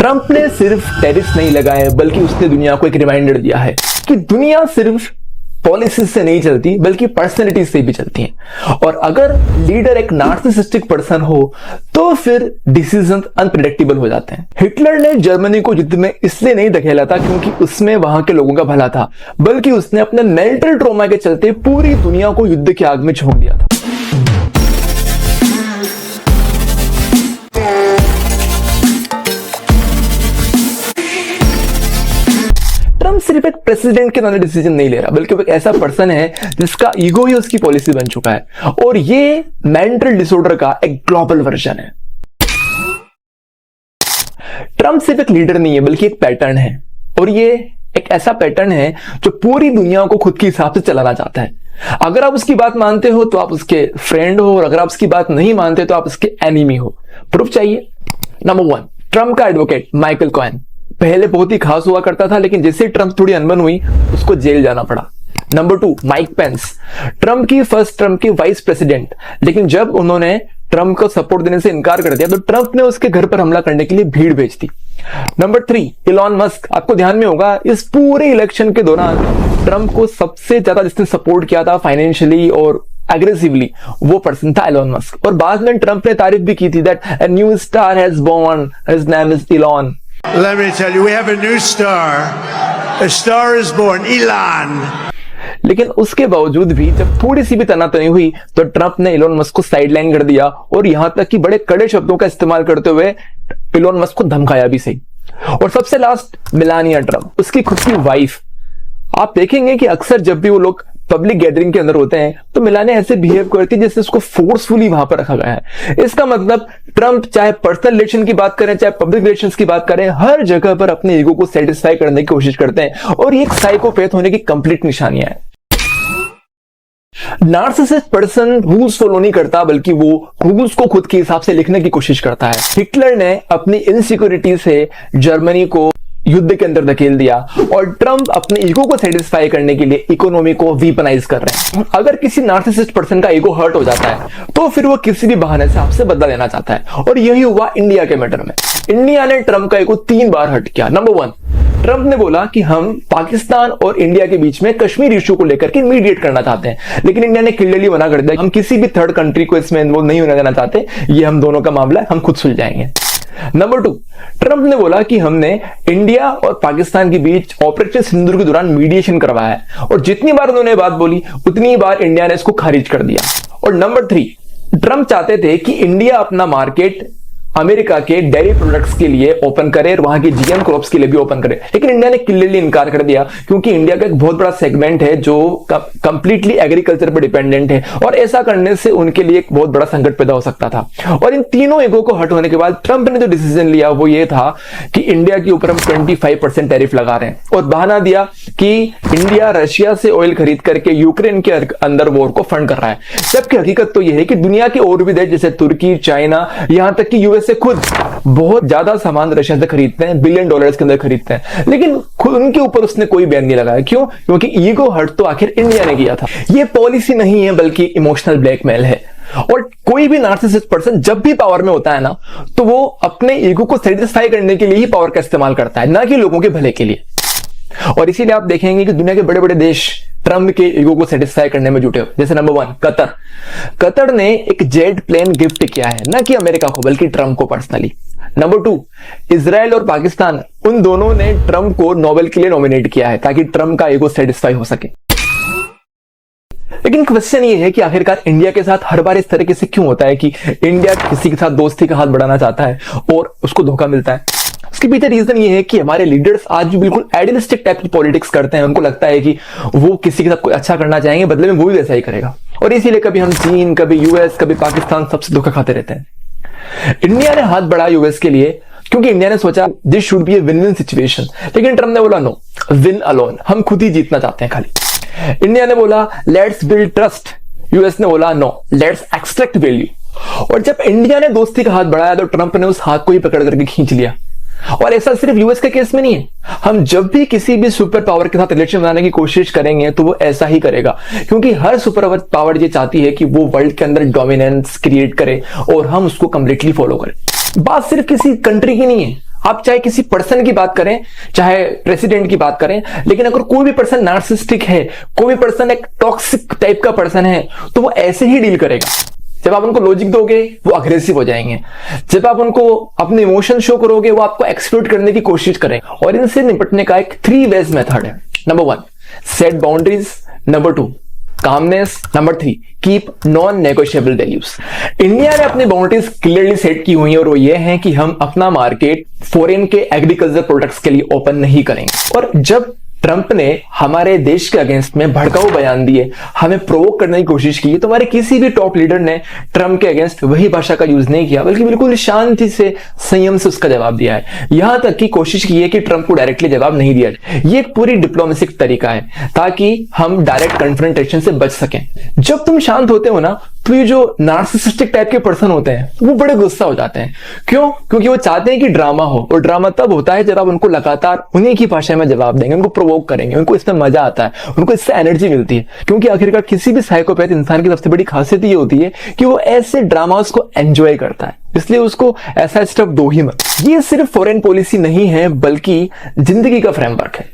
Trump ने सिर्फ tariff नहीं लगाए बल्कि उसने दुनिया को एक रिमाइंडर दिया है कि दुनिया सिर्फ पॉलिसी से नहीं चलती बल्कि पर्सनैलिटी से भी चलती है। और अगर लीडर एक नार्सिसिस्टिक पर्सन हो तो फिर डिसीजन अनप्रेडिक्टेबल हो जाते हैं। हिटलर ने जर्मनी को युद्ध में इसलिए नहीं धकेला था क्योंकि उसमें वहां के लोगों का भला था, बल्कि उसने अपने मेंटल ट्रॉमा के चलते पूरी दुनिया को युद्ध की आग में झोंक दिया था। ट्रंप सिर्फ एक प्रेसिडेंट के नाम डिसीजन नहीं ले रहा बल्कि वो एक ऐसा पर्सन है जिसका ईगो ही उसकी पॉलिसी बन चुका है, और ये मेंटल डिसऑर्डर का एक ग्लोबल वर्जन है। ट्रंप सिर्फ एक लीडर नहीं है बल्कि एक पैटर्न है, और ये एक ऐसा पैटर्न है जो पूरी दुनिया को खुद के हिसाब से चलाना चाहता है। अगर आप उसकी बात मानते हो तो आप उसके फ्रेंड हो, और अगर आप उसकी बात नहीं मानते तो आप उसके एनिमी हो। प्रूफ चाहिए? नंबर 1, ट्रंप का एडवोकेट माइकल कोहेन पहले बहुत ही खास हुआ करता था, लेकिन जैसे ट्रंप थोड़ी अनबन हुई उसको जेल जाना पड़ा। नंबर 2, माइक पेंस, ट्रंप की फर्स्ट टर्म के वाइस प्रेसिडेंट, लेकिन जब उन्होंने ट्रंप को सपोर्ट देने से इनकार कर दिया तो ट्रंप ने उसके घर पर हमला करने के लिए भीड़ भेज दी। नंबर 3, इलॉन मस्क, आपको ध्यान में होगा इस पूरे इलेक्शन के दौरान ट्रंप को सबसे ज्यादा जिसने सपोर्ट किया था फाइनेंशियली और एग्रेसिवली वो पर्सन था एलोन मस्क। और बाद में ट्रंप ने तारीफ भी की थी that a new star has born, his name is Elon. Let me tell you, we have a new star. A star is born, Elon. लेकिन उसके बावजूद भी जब थोड़ी सी भी तनातनी हुई तो ट्रंप ने इलॉन मस्क को साइडलाइन कर दिया, और यहां तक कि बड़े कड़े शब्दों का इस्तेमाल करते हुए इलॉन मस्क को धमकाया भी सही। और सबसे लास्ट, मेलानिया ट्रंप, उसकी खुद की वाइफ। आप देखेंगे कि अक्सर जब भी वो लोग पब्लिक गैदरिंग के अंदर होते हैं तो मेलानिया ऐसे बिहेव करती है जैसे उसको फोर्सफुली वहां पर रखा गया है। इसका मतलब ट्रंप चाहे पर्सनल रिलेशन की बात करें चाहे पब्लिक रिलेशंस की बात करें, हर जगह पर अपने ईगो को सेटिस्फाई करने की कोशिश करते हैं, और ये एक साइकोपैथ होने की कंप्लीट निशानियां है। नार्सिसिस्ट पर्सन रूल्स फॉलो नहीं करता बल्कि वो रूल्स को खुद के हिसाब से लिखने की कोशिश करता है। हिटलर ने अपनी इनसिक्योरिटी से जर्मनी को युद्ध के अंदर धकेल दिया, और ट्रंप अपने ईगो को सेटिस्फाई करने के लिए इकोनॉमी को वीपनाइज कर रहे हैं। अगर किसी नार्सिसिस्ट पर्सन का ईगो हर्ट हो जाता है तो फिर वो किसी भी बहाने से आपसे बदला लेना चाहता है, और यही हुआ इंडिया के मैटर में। इंडिया ने ट्रंप का ईगो 3 बार हर्ट किया। नंबर 1, ट्रंप ने बोला कि हम पाकिस्तान और इंडिया के बीच में कश्मीर इश्यू को लेकर के मीडिएट करना चाहते हैं, लेकिन इंडिया ने क्लियरली मना कर दिया, हम किसी भी थर्ड कंट्री को इसमें इन्वॉल्व नहीं होने देना चाहते, ये हम दोनों का मामला है, हम खुद सुलझाएंगे। नंबर 2, ट्रंप ने बोला कि हमने इंडिया और पाकिस्तान के बीच ऑपरेशन सिंदूर के दौरान मीडिएशन करवाया है, और जितनी बार उन्होंने बात बोली उतनी बार इंडिया ने इसको खारिज कर दिया। और नंबर 3, ट्रंप चाहते थे कि इंडिया अपना मार्केट अमेरिका के डेयरी प्रोडक्ट्स के लिए ओपन करे और वहां की जीएम क्रॉप्स के लिए भी ओपन करे, लेकिन इंडिया ने क्लियरली इनकार कर दिया क्योंकि इंडिया का एक बहुत बड़ा सेगमेंट है जो कंप्लीटली एग्रीकल्चर पर डिपेंडेंट है, और ऐसा करने से उनके लिए एक बहुत बड़ा संकट पैदा हो सकता था। और इन तीनों ईगो को हट होने के बाद ट्रंप ने जो डिसीजन लिया वो ये था कि इंडिया के ऊपर हम 25% टैरिफ लगा रहे हैं, और बहाना दिया कि इंडिया रशिया से ऑयल खरीद करके यूक्रेन के अंदर वॉर को फंड कर रहा है। जबकि हकीकत तो यह है कि दुनिया के और भी देश जैसे तुर्की, चाइना, यहां तक कि यूएस से खुद बहुत ज्यादा सामान रशिया से खरीदते हैं, बिलियन डॉलर्स के अंदर खरीदते हैं, लेकिन खुद उनके ऊपर उसने कोई बैन नहीं लगाया। क्यों? क्योंकि ईगो हर्ट तो आखिर इंडिया ने किया था। ये पॉलिसी नहीं है बल्कि इमोशनल ब्लैकमेल है, और कोई भी नार्सिसिस्ट पर्सन जब भी पावर में होता है ना तो वो अपने ईगो को सेटिस्फाई करने के लिए ही पावर का इस्तेमाल करता है, ना कि लोगों के भले के लिए। और इसीलिए आप देखेंगे कि दुनिया के बड़े बड़े देश ट्रंप के ईगो को सेटिस्फाई करने में जुटे हो। जैसे नंबर 1, कतर ने एक जेट प्लेन गिफ्ट किया है, ना कि अमेरिका को बल्कि ट्रंप को पर्सनली। नंबर 2, इजराइल और पाकिस्तान, उन दोनों ने ट्रंप को नोबेल के लिए नॉमिनेट किया है ताकि ट्रंप का ईगो सेटिस्फाई हो सके। लेकिन क्वेश्चन ये है कि आखिरकार इंडिया के साथ हर बार इस तरीके से क्यों होता है कि इंडिया किसी के साथ दोस्ती का हाथ बढ़ाना चाहता है और उसको धोखा मिलता है? उसके पीछे रीजन ये है कि हमारे लीडर्स आज भी बिल्कुल आइडियलिस्टिक टाइप की पॉलिटिक्स करते हैं। उनको लगता है कि वो किसी के साथ कोई अच्छा करना चाहेंगे, बदले में वो भी वैसा ही करेगा, और इसीलिए कभी हम चीन, कभी यूएस, कभी पाकिस्तान सबसे धोखा खाते रहते हैं। इंडिया ने हाथ बढ़ाया यूएस के लिए क्योंकि इंडिया ने सोचा this should be a win win situation, लेकिन ट्रंप ने बोला नो, विन अलोन, हम खुद ही जीतना चाहते हैं खाली। इंडिया ने बोला लेट्स बिल्ड ट्रस्ट, यूएस ने बोला नो, लेट्स एक्सट्रैक्ट वैल्यू। और जब इंडिया ने दोस्ती का हाथ बढ़ाया तो ट्रंप ने उस हाथ को ही पकड़ करके खींच लिया। और ऐसा सिर्फ यूएस के केस में नहीं है, हम जब भी किसी भी सुपर पावर के साथ रिलेशन बनाने की कोशिश करेंगे तो वो ऐसा ही करेगा, क्योंकि हर सुपर पावर ये चाहती है कि वो वर्ल्ड के अंदर डोमिनेंस क्रिएट करे और हम उसको कंप्लीटली फॉलो करें। बात सिर्फ किसी कंट्री की नहीं है, आप चाहे किसी पर्सन की बात करें, चाहे प्रेसिडेंट की बात करें, लेकिन अगर कोई भी पर्सन नार्सिसिस्टिक है, कोई भी पर्सन एक टॉक्सिक टाइप का पर्सन है, तो वो ऐसे ही डील करेगा। जब आप उनको लॉजिक दोगे वो अग्रेसिव हो जाएंगे, जब आप उनको अपने इमोशन शो करोगे वो आपको एक्सप्लोइट करने की कोशिश करेंगे। और इनसे निपटने का एक 3 वेज मेथड है। Number 1, set boundaries. Number 2, calmness. Number 3, keep non negotiable values. India ने अपनी बाउंड्रीज क्लियरली सेट की हुई है और वो ये है कि हम अपना मार्केट फॉरेन के एग्रीकल्चर प्रोडक्ट्स के लिए ओपन नहीं करेंगे। और जब ट्रंप ने हमारे देश के अगेंस्ट में भड़काऊ बयान दिए, हमें प्रोवोक करने की कोशिश की, तो हमारे किसी भी टॉप लीडर ने ट्रंप के अगेंस्ट वही भाषा का यूज नहीं किया, बल्कि बिल्कुल शांति से, संयम से उसका जवाब दिया है। यहां तक की कोशिश की है कि ट्रंप को डायरेक्टली जवाब नहीं दिया जाए। ये एक पूरी डिप्लोमेसिक तरीका है ताकि हम डायरेक्ट कन्फ्रंटेशन से बच सकें। जब तुम शांत होते हो ना, तो ये जो नार्सिसिस्टिक टाइप के पर्सन होते हैं वो बड़े गुस्सा हो जाते हैं। क्यों? क्योंकि वो चाहते हैं कि ड्रामा हो, और ड्रामा तब होता है जब आप उनको लगातार उन्हीं की भाषा में जवाब देंगे, उनको प्रोवोक करेंगे, उनको इसमें मजा आता है, उनको इससे एनर्जी मिलती है। क्योंकि आखिरकार किसी भी साइकोपैथ इंसान की सबसे बड़ी खासियत ये होती है कि वो ऐसे ड्रामास को एंजॉय करता है, इसलिए उसको ऐसा स्टफ दो ही मत। ये सिर्फ फॉरेन पॉलिसी नहीं है, बल्कि जिंदगी का फ्रेमवर्क है।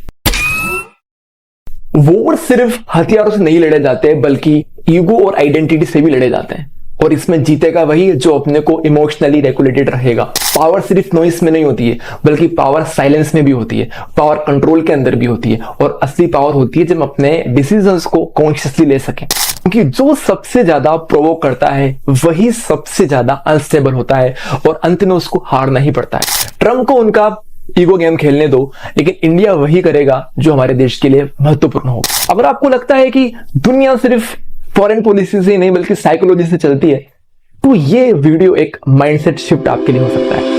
वॉर सिर्फ हथियारों से नहीं लड़े जाते, बल्कि ईगो और आइडेंटिटी से भी लड़े जाते हैं। और इसमें जीतेगा वही जो अपने को इमोशनली रेगुलेटेड रहेगा। पावर सिर्फ नॉइस में नहीं होती है, बल्कि पावर साइलेंस में भी होती है, पावर कंट्रोल के अंदर भी होती है, और असली पावर होती है जब अपने डिसीजंस को कॉन्शियसली ले सकें। क्योंकि जो सबसे ज्यादा प्रोवोक करता है वही सबसे ज्यादा अनस्टेबल होता है, और अंत में उसको हारना ही पड़ता है। ट्रंप को उनका ईगो गेम खेलने दो, लेकिन इंडिया वही करेगा जो हमारे देश के लिए महत्वपूर्ण हो। अगर आपको लगता है कि दुनिया सिर्फ फॉरेन पॉलिसी से नहीं बल्कि साइकोलॉजी से चलती है, तो ये वीडियो एक माइंडसेट शिफ्ट आपके लिए हो सकता है।